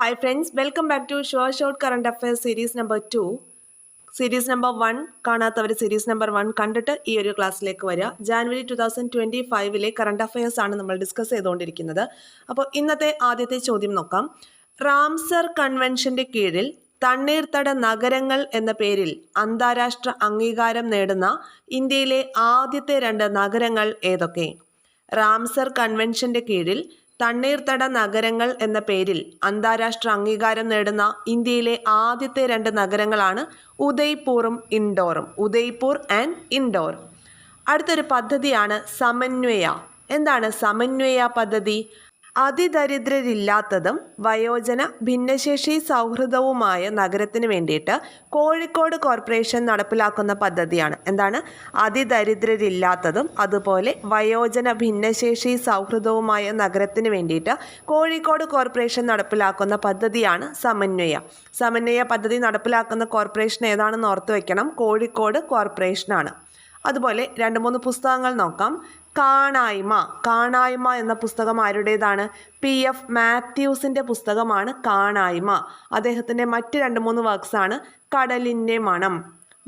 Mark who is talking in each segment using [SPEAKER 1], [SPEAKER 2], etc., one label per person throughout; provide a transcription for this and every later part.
[SPEAKER 1] Hi friends, welcome back to Sure Short Current Affairs series number 2. Series number 1 കാണാത്തവർ series number 1 കണ്ടിട്ട് ഈ ഒരു ക്ലാസ്സിലേക്ക് വരിക. ജാനുവരി 2025 കറണ്ട് അഫയേഴ്സ് ആണ് നമ്മൾ ഡിസ്കസ് ചെയ്തുകൊണ്ടിരിക്കുന്നത്. അപ്പോൾ ഇന്നത്തെ ആദ്യത്തെ ചോദ്യം നോക്കാം. റാംസർ കൺവെൻഷന്റെ കീഴിൽ തണ്ണീർത്തട നഗരങ്ങൾ എന്ന പേരിൽ അന്താരാഷ്ട്ര അംഗീകാരം നേടുന്ന ഇന്ത്യയിലെ ആദ്യത്തെ 2 നഗരങ്ങൾ ഏതൊക്കെ? റാംസർ കൺവെൻഷന്റെ കീഴിൽ തണ്ണീർത്തട നഗരങ്ങൾ എന്ന പേരിൽ അന്താരാഷ്ട്ര അംഗീകാരം നേടുന്ന ഇന്ത്യയിലെ ആദ്യത്തെ 2 നഗരങ്ങളാണ് ഉദയ്പൂറും ഇൻഡോറും. ഉദയ്പൂർ ആൻഡ് ഇൻഡോർ. അടുത്തൊരു പദ്ധതിയാണ് സമന്വയ. എന്താണ് സമന്വയ പദ്ധതി? അതിദരിദ്രരില്ലാത്തതും വയോജന ഭിന്നശേഷി സൗഹൃദവുമായ നഗരത്തിന് വേണ്ടിയിട്ട് കോഴിക്കോട് കോർപ്പറേഷൻ നടപ്പിലാക്കുന്ന പദ്ധതിയാണ്. എന്താണ്? അതിദരിദ്രരില്ലാത്തതും അതുപോലെ വയോജന ഭിന്നശേഷി സൗഹൃദവുമായ നഗരത്തിന് വേണ്ടിയിട്ട് കോഴിക്കോട് കോർപ്പറേഷൻ നടപ്പിലാക്കുന്ന പദ്ധതിയാണ് സമന്വയ. സമന്വയ പദ്ധതി നടപ്പിലാക്കുന്ന കോർപ്പറേഷൻ ഏതാണെന്ന് ഓർത്തു വയ്ക്കണം. കോഴിക്കോട് കോർപ്പറേഷനാണ്. അതുപോലെ 2-3 പുസ്തകങ്ങൾ നോക്കാം. കാണായ്മ എന്ന പുസ്തകം ആരുടേതാണ്? PF മാത്യൂസിൻ്റെ പുസ്തകമാണ് കാണായ്മ. അദ്ദേഹത്തിൻ്റെ മറ്റ് 2-3 വർക്ക്സാണ് കടലിൻ്റെ മണം,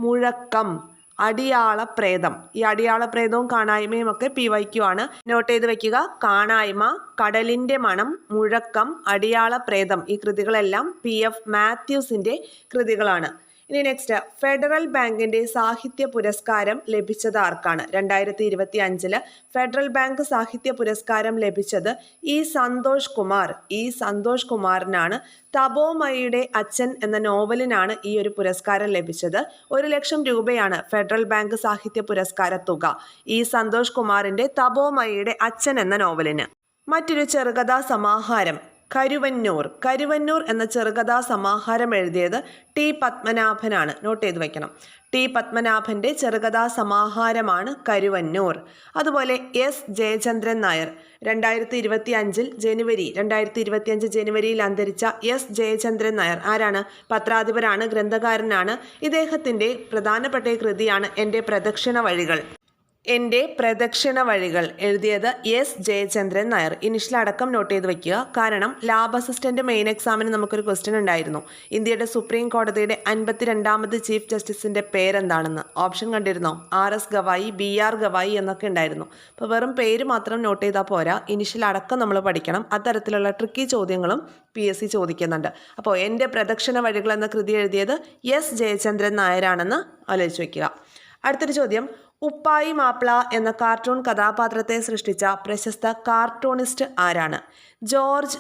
[SPEAKER 1] മുഴക്കം, അടിയാളപ്രേതം. ഈ അടിയാളപ്രേതവും കാണായ്മയും ഒക്കെ PYQ ആണ്. നോട്ട് ചെയ്ത് വെക്കുക. കാണായ്മ, കടലിൻ്റെ മണം, മുഴക്കം, അടിയാളപ്രേതം. ഈ കൃതികളെല്ലാം PF മാത്യൂസിൻ്റെ കൃതികളാണ്. ഇനി നെക്സ്റ്റ്, ഫെഡറൽ ബാങ്കിന്റെ സാഹിത്യ പുരസ്കാരം ലഭിച്ചത് ആർക്കാണ്? 2025 ഫെഡറൽ ബാങ്ക് സാഹിത്യ പുരസ്കാരം ലഭിച്ചത് സന്തോഷ് കുമാറിനാണ്. തപോമയുടെ അച്ഛൻ എന്ന നോവലിനാണ് ഈ ഒരു പുരസ്കാരം ലഭിച്ചത്. 1 ലക്ഷം രൂപയാണ് ഫെഡറൽ ബാങ്ക് സാഹിത്യ പുരസ്കാര തുക സന്തോഷ് കുമാറിന്റെ തപോമയുടെ അച്ഛൻ എന്ന നോവലിന്. മറ്റൊരു ചെറുകഥാ സമാഹാരം കരുവന്നൂർ എന്ന ചെറുകഥാ സമാഹാരം എഴുതിയത് T പത്മനാഭനാണ്. നോട്ട് ചെയ്ത് വയ്ക്കണം. T പത്മനാഭന്റെ ചെറുകഥാ സമാഹാരമാണ് കരുവന്നൂർ. അതുപോലെ S ജയചന്ദ്രൻ നായർ 2025 ജനുവരിയിൽ അന്തരിച്ച S ജയചന്ദ്രൻ നായർ ആരാണ്? പത്രാധിപരാണ്, ഗ്രന്ഥകാരനാണ്. ഇദ്ദേഹത്തിന്റെ പ്രധാനപ്പെട്ട കൃതിയാണ് എൻ്റെ പ്രദക്ഷിണ വഴികൾ എഴുതിയത് S ജയചന്ദ്രൻ നായർ. ഇനിഷ്യൽ അടക്കം നോട്ട് ചെയ്ത് വെക്കുക. കാരണം ലാബ് അസിസ്റ്റന്റ് മെയിൻ എക്സാമിന് നമുക്കൊരു ക്വസ്റ്റ്യൻ ഉണ്ടായിരുന്നു. ഇന്ത്യയുടെ സുപ്രീം കോടതിയുടെ 52ാമത് ചീഫ് ജസ്റ്റിസിന്റെ പേരെന്താണെന്ന് ഓപ്ഷൻ കണ്ടിരുന്നോ? RS ഗവായി, BR ഗവായി എന്നൊക്കെ ഉണ്ടായിരുന്നു. അപ്പോൾ വെറും പേര് മാത്രം നോട്ട് ചെയ്താൽ പോരാ, ഇനിഷ്യൽ അടക്കം നമ്മൾ പഠിക്കണം. അത്തരത്തിലുള്ള ട്രിക്കി ചോദ്യങ്ങളും PSC ചോദിക്കുന്നുണ്ട്. അപ്പോൾ എൻ്റെ പ്രദക്ഷിണ വഴികൾ എന്ന കൃതി എഴുതിയത് S ജയചന്ദ്രൻ നായരാണെന്ന് ആലോചിച്ച് വയ്ക്കുക. അടുത്തൊരു ചോദ്യം, ഉപ്പായി മാപ്പിള എന്ന കാർട്ടൂൺ കഥാപാത്രത്തെ സൃഷ്ടിച്ച പ്രശസ്ത കാർട്ടൂണിസ്റ്റ് ആരാണ്? ജോർജ്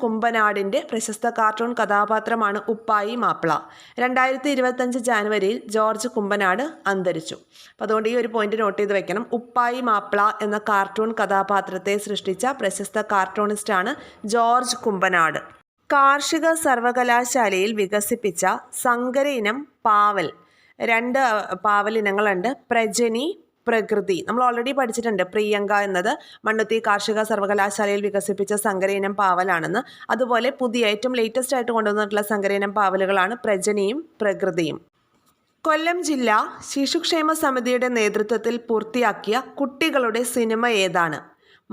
[SPEAKER 1] കുമ്പനാടിൻ്റെ പ്രശസ്ത കാർട്ടൂൺ കഥാപാത്രമാണ് ഉപ്പായി മാപ്പിള. 2025 ജാനുവരിയിൽ ജോർജ് കുമ്പനാട് അന്തരിച്ചു. അപ്പോൾ അതുകൊണ്ട് ഈ ഒരു പോയിന്റ് നോട്ട് ചെയ്ത് വെക്കണം. ഉപ്പായി മാപ്പിള എന്ന കാർട്ടൂൺ കഥാപാത്രത്തെ സൃഷ്ടിച്ച പ്രശസ്ത കാർട്ടൂണിസ്റ്റാണ് ജോർജ് കുമ്പനാട്. കാർഷിക സർവകലാശാലയിൽ വികസിപ്പിച്ച സങ്കര ഇനം പാവൽ. 2 പാവൽ ഇനങ്ങളുണ്ട്. പ്രജനി, പ്രകൃതി. നമ്മൾ ഓൾറെഡി പഠിച്ചിട്ടുണ്ട്. പ്രിയങ്ക എന്നത് മണ്ണുത്തി കാർഷിക സർവകലാശാലയിൽ വികസിപ്പിച്ച സങ്കര ഇനം പാവലാണെന്ന്. അതുപോലെ പുതിയ ഏറ്റവും ലേറ്റസ്റ്റ് ആയിട്ട് കൊണ്ടുവന്നിട്ടുള്ള സങ്കര ഇനം പാവലുകളാണ് പ്രജനിയും പ്രകൃതിയും. കൊല്ലം ജില്ലാ ശിശുക്ഷേമ സമിതിയുടെ നേതൃത്വത്തിൽ പൂർത്തിയാക്കിയ കുട്ടികളുടെ സിനിമ ഏതാണ്?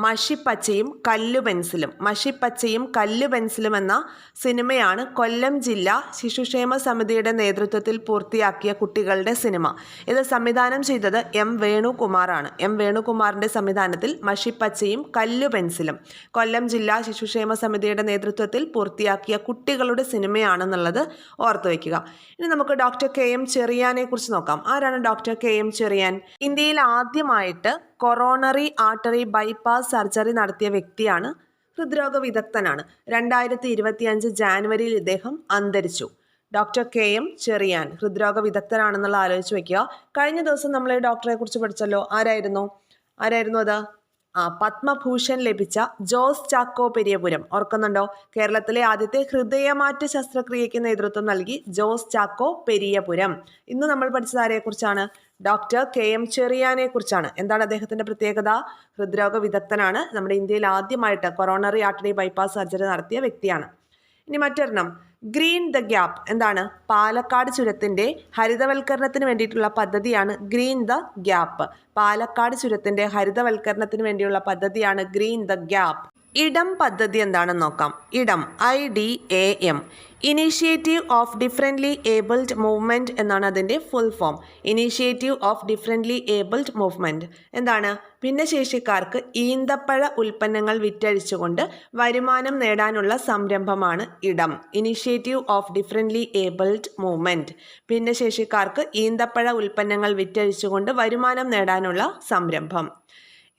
[SPEAKER 1] മഷിപ്പച്ചയും കല്ലുപെൻസിലും എന്ന സിനിമയാണ് കൊല്ലം ജില്ലാ ശിശുക്ഷേമ സമിതിയുടെ നേതൃത്വത്തിൽ പൂർത്തിയാക്കിയ കുട്ടികളുടെ സിനിമ. ഇത് സംവിധാനം ചെയ്തത് M വേണുകുമാറാണ്. M വേണുകുമാറിൻ്റെ സംവിധാനത്തിൽ മഷിപ്പച്ചയും കല്ലുപെൻസിലും കൊല്ലം ജില്ലാ ശിശുക്ഷേമ സമിതിയുടെ നേതൃത്വത്തിൽ പൂർത്തിയാക്കിയ കുട്ടികളുടെ സിനിമയാണെന്നുള്ളത് ഓർത്തു വയ്ക്കുക. ഇനി നമുക്ക് ഡോക്ടർ KM ചെറിയാനെ കുറിച്ച് നോക്കാം. ആരാണ് ഡോക്ടർ KM ചെറിയാൻ? ഇന്ത്യയിൽ ആദ്യമായിട്ട് കൊറോണറി ആർട്ടറി ബൈപ്പാസ് സർജറി നടത്തിയ വ്യക്തിയാണ്. ഹൃദ്രോഗ വിദഗ്ധനാണ്. 2025 ജാനുവരിയിൽ ഇദ്ദേഹം അന്തരിച്ചു. ഡോക്ടർ KM ചെറിയാൻ ഹൃദ്രോഗ വിദഗ്ധനാണെന്നുള്ള ആലോചിച്ച് വെക്കുക. കഴിഞ്ഞ ദിവസം നമ്മൾ ഡോക്ടറെ കുറിച്ച് പഠിച്ചല്ലോ. ആരായിരുന്നു അത്? പത്മഭൂഷൺ ലഭിച്ച ജോസ് ചാക്കോ പെരിയപുരം. ഓർക്കുന്നുണ്ടോ? കേരളത്തിലെ ആദ്യത്തെ ഹൃദയമാറ്റ ശസ്ത്രക്രിയയ്ക്ക് നേതൃത്വം നൽകി ജോസ് ചാക്കോ പെരിയപുരം. ഇന്ന് നമ്മൾ പഠിച്ചത് ആരെക്കുറിച്ചാണ്? ഡോക്ടർ KM ചെറിയാനെ കുറിച്ചാണ്. എന്താണ് അദ്ദേഹത്തിന്റെ പ്രത്യേകത? ഹൃദ്രോഗ വിദഗ്ധനാണ്. നമ്മുടെ ഇന്ത്യയിൽ ആദ്യമായിട്ട് കൊറോണറി ആർട്ടറി ബൈപ്പാസ് സർജറി നടത്തിയ വ്യക്തിയാണ്. ഇനി മറ്റൊരെണ്ണം, ഗ്രീൻ ദ ഗ്യാപ്പ്. എന്താണ്? പാലക്കാട് ചുരത്തിന്റെ ഹരിതവൽക്കരണത്തിന് വേണ്ടിയിട്ടുള്ള പദ്ധതിയാണ് ഗ്രീൻ ദ ഗ്യാപ്പ്. പാലക്കാട് ചുരത്തിന്റെ ഹരിതവൽക്കരണത്തിന് വേണ്ടിയുള്ള പദ്ധതിയാണ് ഗ്രീൻ ദ ഗ്യാപ്പ്. ഇടം പദ്ധതി എന്താണെന്ന് നോക്കാം. ഇടം IDAM, initiative of differently abled movement എന്നാണ് അതിൻ്റെ full form. Initiative of differently abled movement എന്താണ്? ഭിന്നശേഷിക്കാർക്ക് ഈന്തപ്പഴ ഉൽപ്പന്നങ്ങൾ വിറ്റഴിച്ചുകൊണ്ട് വരുമാനം നേടാനുള്ള സംരംഭമാണ് ഇടം. Initiative of differently abled movement, ഭിന്നശേഷിക്കാർക്ക് ഈന്തപ്പഴ ഉൽപ്പന്നങ്ങൾ വിറ്റഴിച്ചുകൊണ്ട് വരുമാനം നേടാനുള്ള സംരംഭം.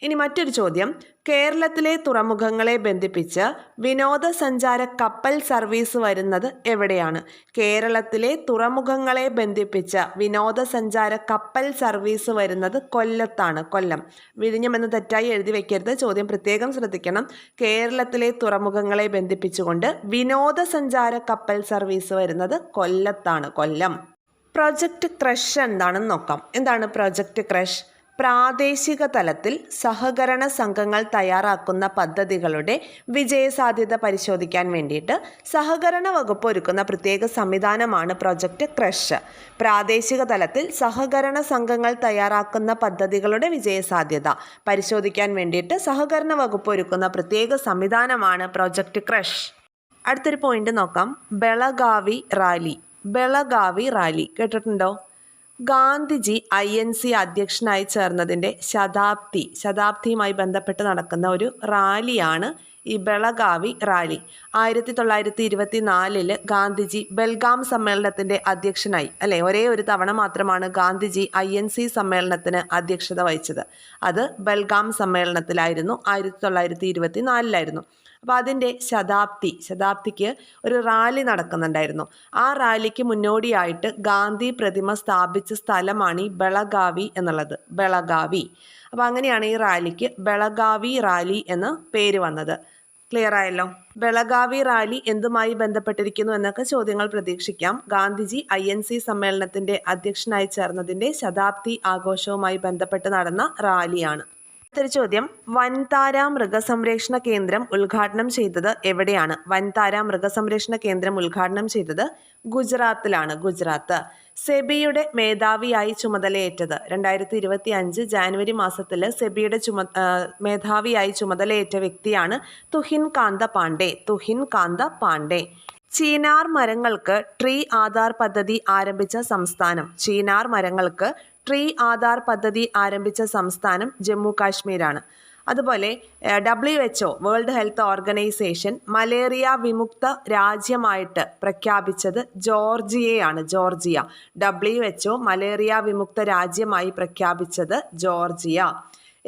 [SPEAKER 1] ഇനി മറ്റൊരു ചോദ്യം, കേരളത്തിലെ തുറമുഖങ്ങളെ ബന്ധിപ്പിച്ച് വിനോദസഞ്ചാര കപ്പൽ സർവീസ് വരുന്നത് എവിടെയാണ്? കേരളത്തിലെ തുറമുഖങ്ങളെ ബന്ധിപ്പിച്ച് വിനോദസഞ്ചാര കപ്പൽ സർവീസ് വരുന്നത് കൊല്ലത്താണ്. കൊല്ലം. വിഴിഞ്ഞം എന്ന് തെറ്റായി എഴുതി വെക്കരുത്, ചോദ്യം പ്രത്യേകം ശ്രദ്ധിക്കണം. കേരളത്തിലെ തുറമുഖങ്ങളെ ബന്ധിപ്പിച്ചുകൊണ്ട് വിനോദസഞ്ചാര കപ്പൽ സർവീസ് വരുന്നത് കൊല്ലത്താണ്. കൊല്ലം. പ്രൊജക്റ്റ് ക്രഷ് എന്താണെന്ന് നോക്കാം. എന്താണ് പ്രൊജക്റ്റ് ക്രഷ്? പ്രാദേശിക തലത്തിൽ സഹകരണ സംഘങ്ങൾ തയ്യാറാക്കുന്ന പദ്ധതികളുടെ വിജയസാധ്യത പരിശോധിക്കാൻ വേണ്ടിയിട്ട് സഹകരണ വകുപ്പ് ഒരുക്കുന്ന പ്രത്യേക സംവിധാനമാണ് പ്രൊജക്റ്റ് ക്രഷ്. പ്രാദേശിക തലത്തിൽ സഹകരണ സംഘങ്ങൾ തയ്യാറാക്കുന്ന പദ്ധതികളുടെ വിജയസാധ്യത പരിശോധിക്കാൻ വേണ്ടിയിട്ട് സഹകരണ വകുപ്പ് ഒരുക്കുന്ന പ്രത്യേക സംവിധാനമാണ് പ്രൊജക്റ്റ് ക്രഷ്. അടുത്തൊരു പോയിന്റ് നോക്കാം, ബെളഗാവി റാലി. ബെളഗാവി റാലി കേട്ടിട്ടുണ്ടോ? ഗാന്ധിജി INC അധ്യക്ഷനായി ചേർന്നതിൻ്റെ ശതാബ്ദിയുമായി ബന്ധപ്പെട്ട് നടക്കുന്ന ഒരു റാലിയാണ് ഈ ബെളഗാവി റാലി. 1924 ഗാന്ധിജി ബെൽഗാം സമ്മേളനത്തിൻ്റെ അധ്യക്ഷനായി. അല്ലേ, ഒരേ ഒരു തവണ മാത്രമാണ് ഗാന്ധിജി INC സമ്മേളനത്തിന് അധ്യക്ഷത വഹിച്ചത്. അത് ബെൽഗാം സമ്മേളനത്തിലായിരുന്നു, 1924 അപ്പോൾ അതിൻ്റെ ശതാബ്ദിക്ക് ഒരു റാലി നടക്കുന്നുണ്ടായിരുന്നു. ആ റാലിക്ക് മുന്നോടിയായിട്ട് ഗാന്ധി പ്രതിമ സ്ഥാപിച്ച സ്ഥലമാണ് ഈ ബെളഗാവി എന്നുള്ളത്. ബെളഗാവി. അപ്പോൾ അങ്ങനെയാണ് ഈ റാലിക്ക് ബെളഗാവി റാലി എന്ന് പേര് വന്നത്. ക്ലിയർ ആയല്ലോ? ബെളഗാവി റാലി എന്തുമായി ബന്ധപ്പെട്ടിരിക്കുന്നു എന്നൊക്കെ ചോദ്യങ്ങൾ പ്രതീക്ഷിക്കാം. ഗാന്ധിജി INC സമ്മേളനത്തിൻ്റെ അധ്യക്ഷനായി ചേർന്നതിൻ്റെ ശതാബ്ദി ആഘോഷവുമായി ബന്ധപ്പെട്ട് നടന്ന റാലിയാണ്. അടുത്തൊരു ചോദ്യം, വൻതാര മൃഗസംരക്ഷണ കേന്ദ്രം ഉദ്ഘാടനം ചെയ്തത് എവിടെയാണ്? വൻതാര മൃഗസംരക്ഷണ കേന്ദ്രം ഉദ്ഘാടനം ചെയ്തത് ഗുജറാത്തിലാണ്. ഗുജറാത്ത്. സെബിയുടെ മേധാവിയായി ചുമതലയേറ്റത് 2025 ജാനുവരി മാസത്തിൽ സെബിയുടെ മേധാവിയായി ചുമതലയേറ്റ വ്യക്തിയാണ് തുഹിൻ കാന്ത പാണ്ഡെ. തുഹിൻ കാന്ത പാണ്ഡെ. ചീനാർ മരങ്ങൾക്ക് ട്രീ ആധാർ പദ്ധതി ആരംഭിച്ച സംസ്ഥാനം. ചീനാർ മരങ്ങൾക്ക് ട്രീ ആധാർ പദ്ധതി ആരംഭിച്ച സംസ്ഥാനം ജമ്മു കാശ്മീരാണ്. അതുപോലെ WHO world health organisation malaria വിമുക്ത രാജ്യമായിട്ട് പ്രഖ്യാപിച്ചത് ജോർജിയയാണ്. ജോർജിയ. WHO മലേറിയ വിമുക്ത രാജ്യമായി പ്രഖ്യാപിച്ചത് ജോർജിയ.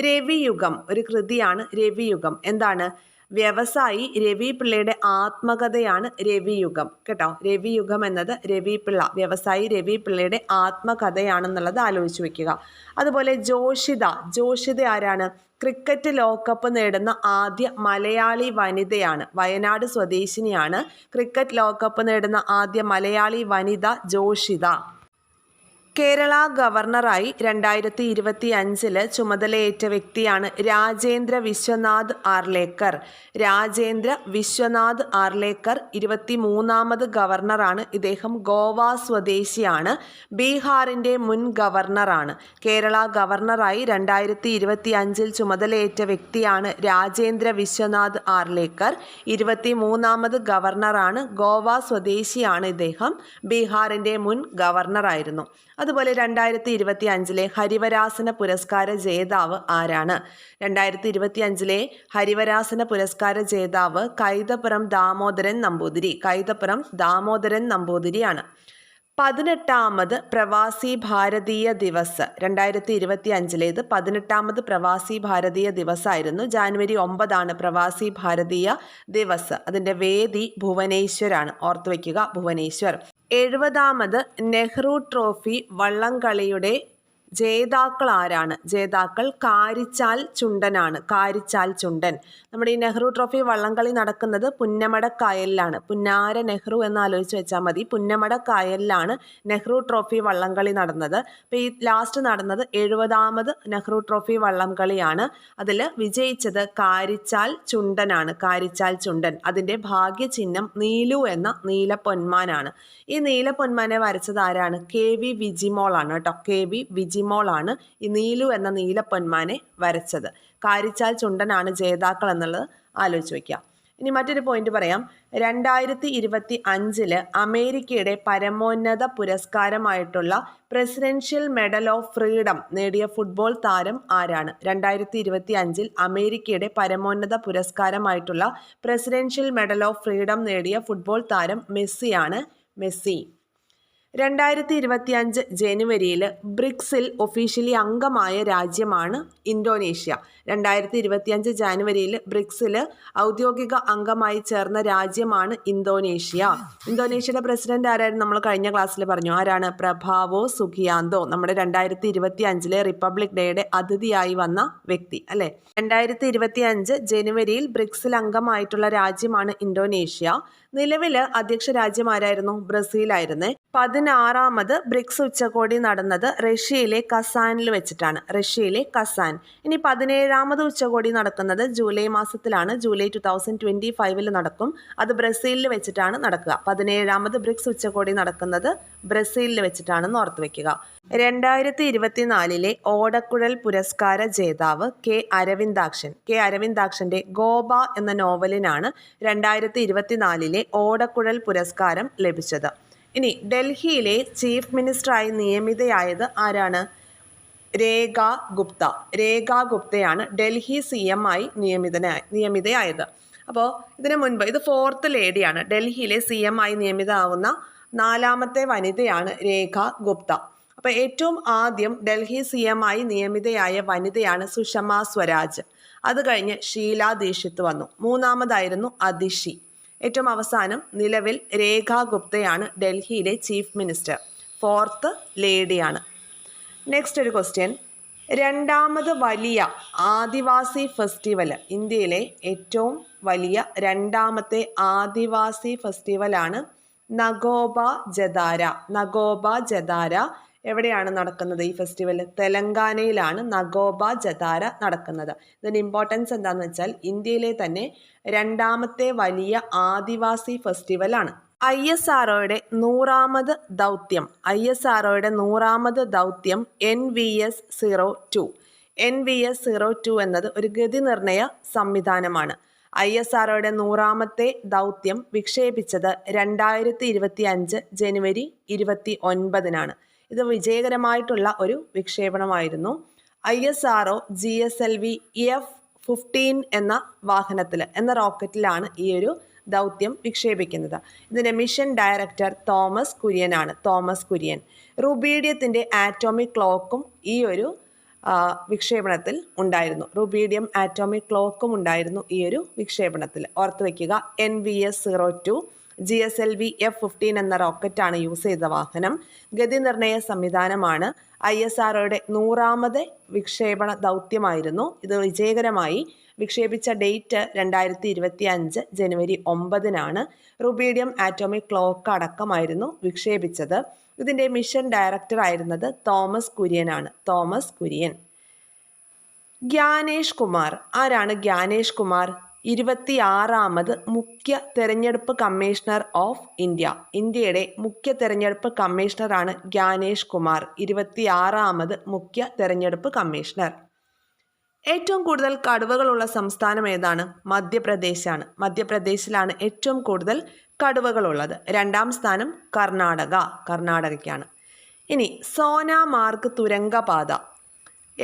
[SPEAKER 1] രവിയുഗം ഒരു കൃതിയാണ്. രവിയുഗം എന്താണ്? വ്യവസായി രവി പിള്ളയുടെ ആത്മകഥയാണ് രവിയുഗം. കേട്ടോ, രവിയുഗം എന്നത് രവി പിള്ള, വ്യവസായി രവി പിള്ളയുടെ ആത്മകഥയാണെന്നുള്ളത് ആലോചിച്ച് വെക്കുക. അതുപോലെ ജോഷിത ആരാണ്? ക്രിക്കറ്റ് ലോകകപ്പ് നേടുന്ന ആദ്യ മലയാളി വനിതയാണ്. വയനാട് സ്വദേശിനിയാണ്. ക്രിക്കറ്റ് ലോകകപ്പ് നേടുന്ന ആദ്യ മലയാളി വനിത ജോഷിത. കേരള ഗവർണറായി 2025 ചുമതലയേറ്റ വ്യക്തിയാണ് രാജേന്ദ്ര വിശ്വനാഥ് ആർലേക്കർ. രാജേന്ദ്ര വിശ്വനാഥ് ആർലേക്കർ 23ാമത് ഗവർണറാണ്. ഇദ്ദേഹം ഗോവ സ്വദേശിയാണ്. ബീഹാറിൻ്റെ മുൻ ഗവർണറാണ്. കേരള ഗവർണറായി 2025 ചുമതലയേറ്റ വ്യക്തിയാണ് രാജേന്ദ്ര വിശ്വനാഥ് ആർലേക്കർ. 23ാമത് ഗവർണറാണ്. ഗോവ സ്വദേശിയാണ് ഇദ്ദേഹം. ബീഹാറിൻ്റെ മുൻ ഗവർണറായിരുന്നു. അതുപോലെ 2025 ഹരിവരാസന പുരസ്കാര ജേതാവ് ആരാണ്? 2025 ഹരിവരാസന പുരസ്കാര ജേതാവ് കൈതപ്പുറം ദാമോദരൻ നമ്പൂതിരി. കൈതപ്പുറം ദാമോദരൻ നമ്പൂതിരിയാണ്. 18ാമത് പ്രവാസി ഭാരതീയ ദിവസ് 2025 18ാമത് പ്രവാസി ഭാരതീയ ദിവസമായിരുന്നു. ജാനുവരി 9 പ്രവാസി ഭാരതീയ ദിവസ്. അതിൻ്റെ വേദി ഭുവനേശ്വരാണ്. ഓർത്തു വയ്ക്കുക, ഭുവനേശ്വർ. 70ാമത് നെഹ്റു ട്രോഫി വള്ളംകളിയുടെ ജേതാക്കൾ ആരാണ്? ജേതാക്കൾ കാരിച്ചാൽ ചുണ്ടനാണ്. കാരിച്ചാൽ ചുണ്ടൻ. നമ്മുടെ ഈ നെഹ്റു ട്രോഫി വള്ളംകളി നടക്കുന്നത് പുന്നമടക്കായലിലാണ്. പുന്നാര നെഹ്റു എന്ന് ആലോചിച്ച് വെച്ചാൽ മതി. പുന്നമടക്കായലിലാണ് നെഹ്റു ട്രോഫി വള്ളംകളി നടന്നത്. അപ്പോൾ ഈ ലാസ്റ്റ് നടന്നത് 70ാമത് നെഹ്റു ട്രോഫി വള്ളംകളിയാണ്. അതിൽ വിജയിച്ചത് കാരിച്ചാൽ ചുണ്ടനാണ്. കാരിച്ചാൽ ചുണ്ടൻ. അതിൻ്റെ ഭാഗ്യചിഹ്നം നീലു എന്ന നീലപ്പൊന്മാനാണ്. ഈ നീലപ്പൊന്മാനെ വരച്ചത് ആരാണ്? KV വിജിമോളാണ് കേട്ടോ. KV വിജിമോളാണ് ഈ നീലു എന്ന നീലപ്പൊന്മാനെ വരച്ചത്. കാരിച്ചാൽ ചുണ്ടനാണ് ജേതാക്കൾ എന്നുള്ളത് ആലോചിച്ച് വയ്ക്കുക. ഇനി മറ്റൊരു പോയിന്റ് പറയാം. 2025 അമേരിക്കയുടെ പരമോന്നത പുരസ്കാരമായിട്ടുള്ള പ്രസിഡൻഷ്യൽ മെഡൽ ഓഫ് ഫ്രീഡം നേടിയ ഫുട്ബോൾ താരം ആരാണ്? 2025 അമേരിക്കയുടെ പരമോന്നത പുരസ്കാരമായിട്ടുള്ള പ്രസിഡൻഷ്യൽ മെഡൽ ഓഫ് ഫ്രീഡം നേടിയ ഫുട്ബോൾ താരം മെസ്സിയാണ്. മെസ്സി. 2025 ജനുവരിയിൽ ബ്രിക്സിൽ ഒഫീഷ്യലി അംഗമായ രാജ്യമാണ് ഇന്തോനേഷ്യ. 2025 ജാനുവരിയിൽ ബ്രിക്സിൽ ഔദ്യോഗിക അംഗമായി ചേർന്ന രാജ്യമാണ് ഇന്തോനേഷ്യ. ഇന്തോനേഷ്യയുടെ പ്രസിഡന്റ് ആരായിരുന്നു? നമ്മൾ കഴിഞ്ഞ ക്ലാസ്സിൽ പറഞ്ഞു. ആരാണ്? പ്രഭാവോ സുഖിയാന്തോ. നമ്മുടെ 2025 റിപ്പബ്ലിക് ഡേയുടെ അതിഥിയായി വന്ന വ്യക്തി അല്ലേ. 2025 ജനുവരിയിൽ ബ്രിക്സിൽ അംഗമായിട്ടുള്ള രാജ്യമാണ് ഇന്തോനേഷ്യ. നിലവിൽ അധ്യക്ഷ രാജ്യം ആരായിരുന്നു? ബ്രസീലായിരുന്നേ. 16ാമത് ബ്രിക്സ് ഉച്ചകോടി നടന്നത് റഷ്യയിലെ കസാനിൽ വെച്ചിട്ടാണ്. റഷ്യയിലെ കസാൻ. ഇനി 17ാമത് ഉച്ചകോടി നടക്കുന്നത് ജൂലൈ മാസത്തിലാണ്. ജൂലൈ 2025 നടക്കും. അത് ബ്രസീലിൽ വെച്ചിട്ടാണ് നടക്കുക. 17ാമത് ബ്രിക്സ് ഉച്ചകോടി നടക്കുന്നത് ബ്രസീലിൽ വെച്ചിട്ടാണെന്ന് ഓർത്ത് വെക്കുക. 2024 ഓടക്കുഴൽ പുരസ്കാര ജേതാവ് കെ അരവിന്ദാക്ഷൻ. കെ അരവിന്ദാക്ഷന്റെ ഗോപ എന്ന നോവലിനാണ് 2024 ഓടക്കുഴൽ പുരസ്കാരം ലഭിച്ചത്. ഇനി ഡൽഹിയിലെ ചീഫ് മിനിസ്റ്ററായി നിയമിതയായത് ആരാണ്? രേഖ ഗുപ്ത. രേഖ ഗുപ്തയാണ് ഡൽഹി CM ആയി നിയമിതയായത്. അപ്പോൾ ഇതിനു മുൻപ് ഇത് 4th ലേഡിയാണ്. ഡൽഹിയിലെ CM ആയി നിയമിതയാവുന്ന 4ാമത്തെ വനിതയാണ് രേഖ ഗുപ്ത. അപ്പോൾ ഏറ്റവും ആദ്യം ഡൽഹി CM ആയി നിയമിതയായ വനിതയാണ് സുഷമ സ്വരാജ്. അത് കഴിഞ്ഞ് ഷീല ദീക്ഷിത് വന്നു. 3ാമതായിരുന്നു അതിഷി. ഏറ്റവും അവസാനം നിലവിൽ രേഖ ഗുപ്തയാണ് ഡൽഹിയിലെ ചീഫ് മിനിസ്റ്റർ. 4th ലേഡിയാണ്. നെക്സ്റ്റ് ഒരു ക്വസ്റ്റ്യൻ. 2ാമത് വലിയ ആദിവാസി ഫെസ്റ്റിവൽ, ഇന്ത്യയിലെ ഏറ്റവും വലിയ 2ാമത്തെ ആദിവാസി ഫെസ്റ്റിവലാണ് നഗോബ ജദാര. നഗോബ ജദാര എവിടെയാണ് നടക്കുന്നത്? ഈ ഫെസ്റ്റിവൽ തെലങ്കാനയിലാണ് നഗോബ ജദാര നടക്കുന്നത്. ഇതിൻ്റെ ഇമ്പോർട്ടൻസ് എന്താണെന്ന് വെച്ചാൽ ഇന്ത്യയിലെ തന്നെ 2ാമത്തെ വലിയ ആദിവാസി ഫെസ്റ്റിവലാണ്. ISROയുടെ 100ാമത് ദൗത്യം. ISROയുടെ 100ാമത് ദൗത്യം NVS-02. NVS-02 എന്നത് ഒരു ഗതിനിർണയ സംവിധാനമാണ്. ISROയുടെ 100ാമത്തെ ദൗത്യം വിക്ഷേപിച്ചത് 2025 ജനുവരി 29-നാണ്. ഇത് വിജയകരമായിട്ടുള്ള ഒരു വിക്ഷേപണമായിരുന്നു. ISRO GSLV F-15 എന്ന എന്ന റോക്കറ്റിലാണ് ഈ ഒരു ദൗത്യം വിക്ഷേപിക്കുന്നത്. ഇതിൻ്റെ മിഷൻ ഡയറക്ടർ തോമസ് കുര്യനാണ്. തോമസ് കുര്യൻ. റുബീഡിയത്തിൻ്റെ ആറ്റോമിക് ക്ലോക്കും ഈ ഒരു വിക്ഷേപണത്തിൽ ഉണ്ടായിരുന്നു. റുബീഡിയം ആറ്റോമിക് ക്ലോക്കും ഉണ്ടായിരുന്നു ഈ ഒരു വിക്ഷേപണത്തിൽ. ഓർത്ത് വയ്ക്കുക. NVS-02 GSLV F-15 എന്ന റോക്കറ്റാണ് യൂസ് ചെയ്ത വാഹനം. ഗതിനിർണയ സംവിധാനമാണ്. ISROയുടെ 100ാമത് വിക്ഷേപണ ദൗത്യമായിരുന്നു. ഇത് വിജയകരമായി വിക്ഷേപിച്ച ഡേറ്റ് 2025 ജനുവരി 9-നാണ്. റുബീഡിയം ആറ്റോമിക് ക്ലോക്ക് അടക്കമായിരുന്നു വിക്ഷേപിച്ചത്. ഇതിൻ്റെ മിഷൻ ഡയറക്ടർ ആയിരുന്നത് തോമസ് കുര്യനാണ്. തോമസ് കുര്യൻ. ജ്ഞാനേഷ് കുമാർ. ആരാണ് ജ്ഞാനേഷ് കുമാർ? 26ാമത് മുഖ്യ തെരഞ്ഞെടുപ്പ് കമ്മീഷണർ ഓഫ് ഇന്ത്യ. ഇന്ത്യയുടെ മുഖ്യ തെരഞ്ഞെടുപ്പ് കമ്മീഷണറാണ് ജ്ഞാനേഷ് കുമാർ. 26ാമത് മുഖ്യ തെരഞ്ഞെടുപ്പ് കമ്മീഷണർ. ഏറ്റവും കൂടുതൽ കടുവകളുള്ള സംസ്ഥാനം ഏതാണ്? മധ്യപ്രദേശാണ്. മധ്യപ്രദേശിലാണ് ഏറ്റവും കൂടുതൽ കടുവകളുള്ളത്. 2ാം സ്ഥാനം കർണാടകയ്ക്കാണ്. ഇനി സോനാമാർഗ് തുരങ്കപാത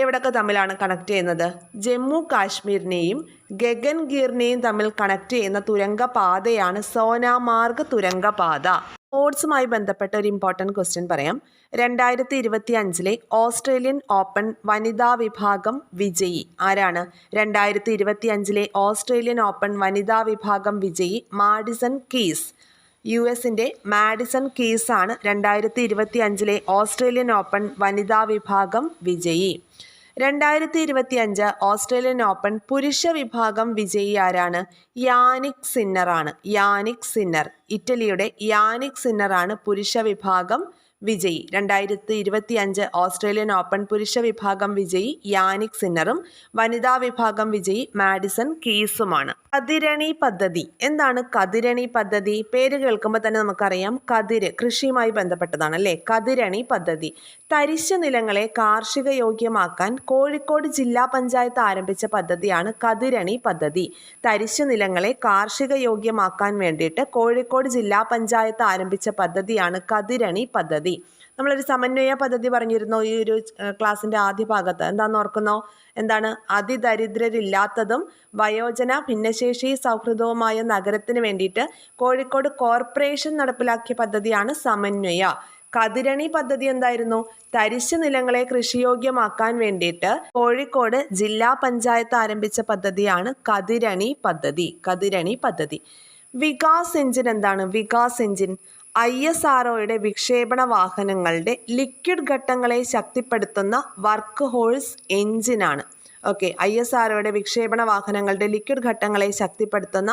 [SPEAKER 1] എവിടൊക്കെ തമ്മിലാണ് കണക്ട് ചെയ്യുന്നത്? ജമ്മു കാശ്മീരിനെയും ഗഗൻഗീറിനെയും തമ്മിൽ കണക്ട് ചെയ്യുന്ന തുരങ്കപാതയാണ് സോനാമാർഗ് തുരങ്കപാത. സ്പോർട്സുമായി ബന്ധപ്പെട്ട ഒരു ഇമ്പോർട്ടൻറ്റ് ക്വസ്റ്റ്യൻ പറയാം. 2025 ഓസ്ട്രേലിയൻ ഓപ്പൺ വനിതാ വിഭാഗം വിജയി ആരാണ്? 2025 ഓസ്ട്രേലിയൻ ഓപ്പൺ വനിതാ വിഭാഗം വിജയി മാഡിസൺ കീസ്. US-ന്റെ മാഡിസൺ കീസാണ് 2025 ഓസ്ട്രേലിയൻ ഓപ്പൺ വനിതാ വിഭാഗം വിജയി. 2025 ഓസ്ട്രേലിയൻ ഓപ്പൺ പുരുഷ വിഭാഗം വിജയി ആരാണ്? യാനിക് സിന്നറാണ്. Jannik Sinner. ഇറ്റലിയുടെ യാനിക് സിന്നറാണ് പുരുഷ വിഭാഗം വിജയി. 2025 ഓസ്ട്രേലിയൻ ഓപ്പൺ പുരുഷ വിഭാഗം വിജയി യാനിക് സിന്നറും വനിതാ വിഭാഗം വിജയി മാഡിസൺ കീസുമാണ്. കതിരണി പദ്ധതി. എന്താണ് കതിരണി പദ്ധതി? പേര് കേൾക്കുമ്പോൾ തന്നെ നമുക്കറിയാം കതിര് കൃഷിയുമായി ബന്ധപ്പെട്ടതാണ് അല്ലേ? കതിരണി പദ്ധതി തരിശു നിലങ്ങളെ കാർഷിക യോഗ്യമാക്കാൻ കോഴിക്കോട് ജില്ലാ പഞ്ചായത്ത് ആരംഭിച്ച പദ്ധതിയാണ് കതിരണി പദ്ധതി. തരിശു നിലങ്ങളെ കാർഷിക യോഗ്യമാക്കാൻ വേണ്ടിയിട്ട് കോഴിക്കോട് ജില്ലാ പഞ്ചായത്ത് ആരംഭിച്ച പദ്ധതിയാണ് കതിരണി പദ്ധതി. നമ്മളൊരു സമന്വയ പദ്ധതി പറഞ്ഞിരുന്നോ ഈ ഒരു ക്ലാസ്സിൻ്റെ ആദ്യ ഭാഗത്ത്? എന്താണെന്ന് ഓർക്കുന്നോ? എന്താണ്? അതിദരിദ്രരില്ലാത്തതും വയോജന ഭിന്നശേഷി സൗഹൃദവുമായ നഗരത്തിന് വേണ്ടിയിട്ട് കോഴിക്കോട് കോർപ്പറേഷൻ നടപ്പിലാക്കിയ പദ്ധതിയാണ് സമന്വയ. കതിരണി പദ്ധതി എന്തായിരുന്നു? തരിശു നിലങ്ങളെ കൃഷിയോഗ്യമാക്കാൻ വേണ്ടിയിട്ട് കോഴിക്കോട് ജില്ലാ പഞ്ചായത്ത് ആരംഭിച്ച പദ്ധതിയാണ് കതിരണി പദ്ധതി. കതിരണി പദ്ധതി. വികാസ് എഞ്ചിൻ എന്താണ്? വികാസ് എഞ്ചിൻ ISROയുടെ വിക്ഷേപണ വാഹനങ്ങളുടെ ലിക്വിഡ് ഘട്ടങ്ങളെ ശക്തിപ്പെടുത്തുന്ന വർക്ക് ഹോഴ്സ് എഞ്ചിനാണ്. ഓക്കെ, ISROയുടെ വിക്ഷേപണ വാഹനങ്ങളുടെ ലിക്വിഡ് ഘട്ടങ്ങളെ ശക്തിപ്പെടുത്തുന്ന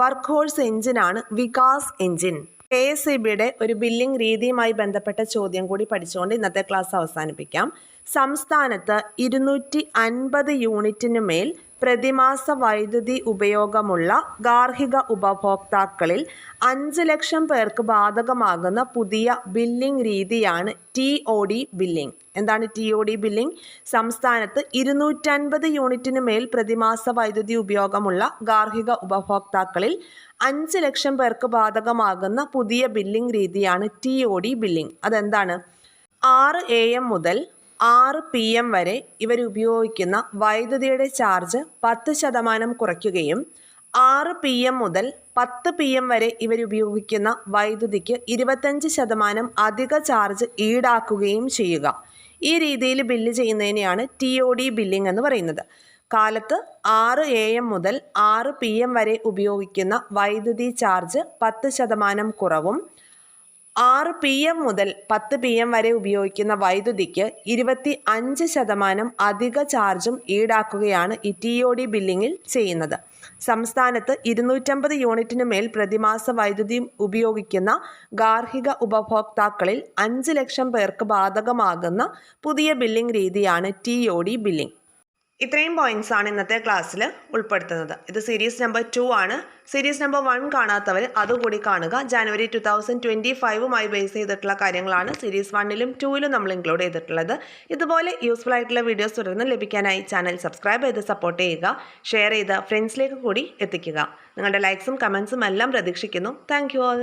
[SPEAKER 1] വർക്ക് ഹോഴ്സ് എഞ്ചിനാണ് വികാസ് എഞ്ചിൻ. KSEBയുടെ ഒരു ബില്ലിംഗ് രീതിയുമായി ബന്ധപ്പെട്ട ചോദ്യം കൂടി പഠിച്ചുകൊണ്ട് ഇന്നത്തെ ക്ലാസ് അവസാനിപ്പിക്കാം. സംസ്ഥാനത്ത് 250 യൂണിറ്റിന് മേൽ പ്രതിമാസ വൈദ്യുതി ഉപയോഗമുള്ള ഗാർഹിക ഉപഭോക്താക്കളിൽ 5 ലക്ഷം പേർക്ക് ബാധകമാകുന്ന പുതിയ ബില്ലിംഗ് രീതിയാണ് TOD ബില്ലിംഗ്. എന്താണ് TOD ബില്ലിംഗ്? സംസ്ഥാനത്ത് 250 യൂണിറ്റിന് മേൽ പ്രതിമാസ വൈദ്യുതി ഉപയോഗമുള്ള ഗാർഹിക ഉപഭോക്താക്കളിൽ 5 ലക്ഷം പേർക്ക് ബാധകമാകുന്ന പുതിയ ബില്ലിംഗ് രീതിയാണ് TOD ബില്ലിംഗ്. അതെന്താണ്? 6 AM മുതൽ 6 PM വരെ ഇവർ ഉപയോഗിക്കുന്ന വൈദ്യുതിയുടെ ചാർജ് 10% കുറയ്ക്കുകയും 6 PM മുതൽ 10 PM വരെ ഇവർ ഉപയോഗിക്കുന്ന വൈദ്യുതിക്ക് 25% അധിക ചാർജ് ഈടാക്കുകയും ചെയ്യുക. ഈ രീതിയിൽ ബില്ല് ചെയ്യുന്നതിനെയാണ് TOD ബില്ലിംഗ് എന്ന് പറയുന്നത്. കാലത്ത് 6 AM മുതൽ 6 PM വരെ ഉപയോഗിക്കുന്ന വൈദ്യുതി ചാർജ് 10% കുറവും 6 PM മുതൽ 10 PM വരെ ഉപയോഗിക്കുന്ന വൈദ്യുതിക്ക് 25% അധിക ചാർജും ഈടാക്കുകയാണ് ഈ TOD ബില്ലിങ്ങിൽ ചെയ്യുന്നത്. സംസ്ഥാനത്ത് 250 യൂണിറ്റിന് മേൽ പ്രതിമാസ വൈദ്യുതി ഉപയോഗിക്കുന്ന ഗാർഹിക ഉപഭോക്താക്കളിൽ 5 ലക്ഷം പേർക്ക് ബാധകമാകുന്ന പുതിയ ബില്ലിംഗ് രീതിയാണ് TOD ബില്ലിംഗ്. ഇത്രയും പോയിന്റ്സ് ആണ് ഇന്നത്തെ ക്ലാസ്സിൽ ഉൾപ്പെടുത്തുന്നത്. ഇത് സീരീസ് നമ്പർ 2 ആണ്. സീരീസ് നമ്പർ 1 കാണാത്തവർ അതുകൂടി കാണുക. ജനുവരി 2025 ബേസ് ചെയ്തിട്ടുള്ള കാര്യങ്ങളാണ് സീരീസ് 1ലും 2ലും നമ്മൾ ഇൻക്ലൂഡ് ചെയ്തിട്ടുള്ളത്. ഇതുപോലെ യൂസ്ഫുൾ ആയിട്ടുള്ള വീഡിയോസ് തുടർന്ന് ലഭിക്കാനായി ചാനൽ സബ്സ്ക്രൈബ് ചെയ്ത് സപ്പോർട്ട് ചെയ്യുക. ഷെയർ ചെയ്ത് ഫ്രണ്ട്സിലേക്ക് കൂടി എത്തിക്കുക. നിങ്ങളുടെ ലൈക്സും കമൻസും എല്ലാം പ്രതീക്ഷിക്കുന്നു. Thank you all.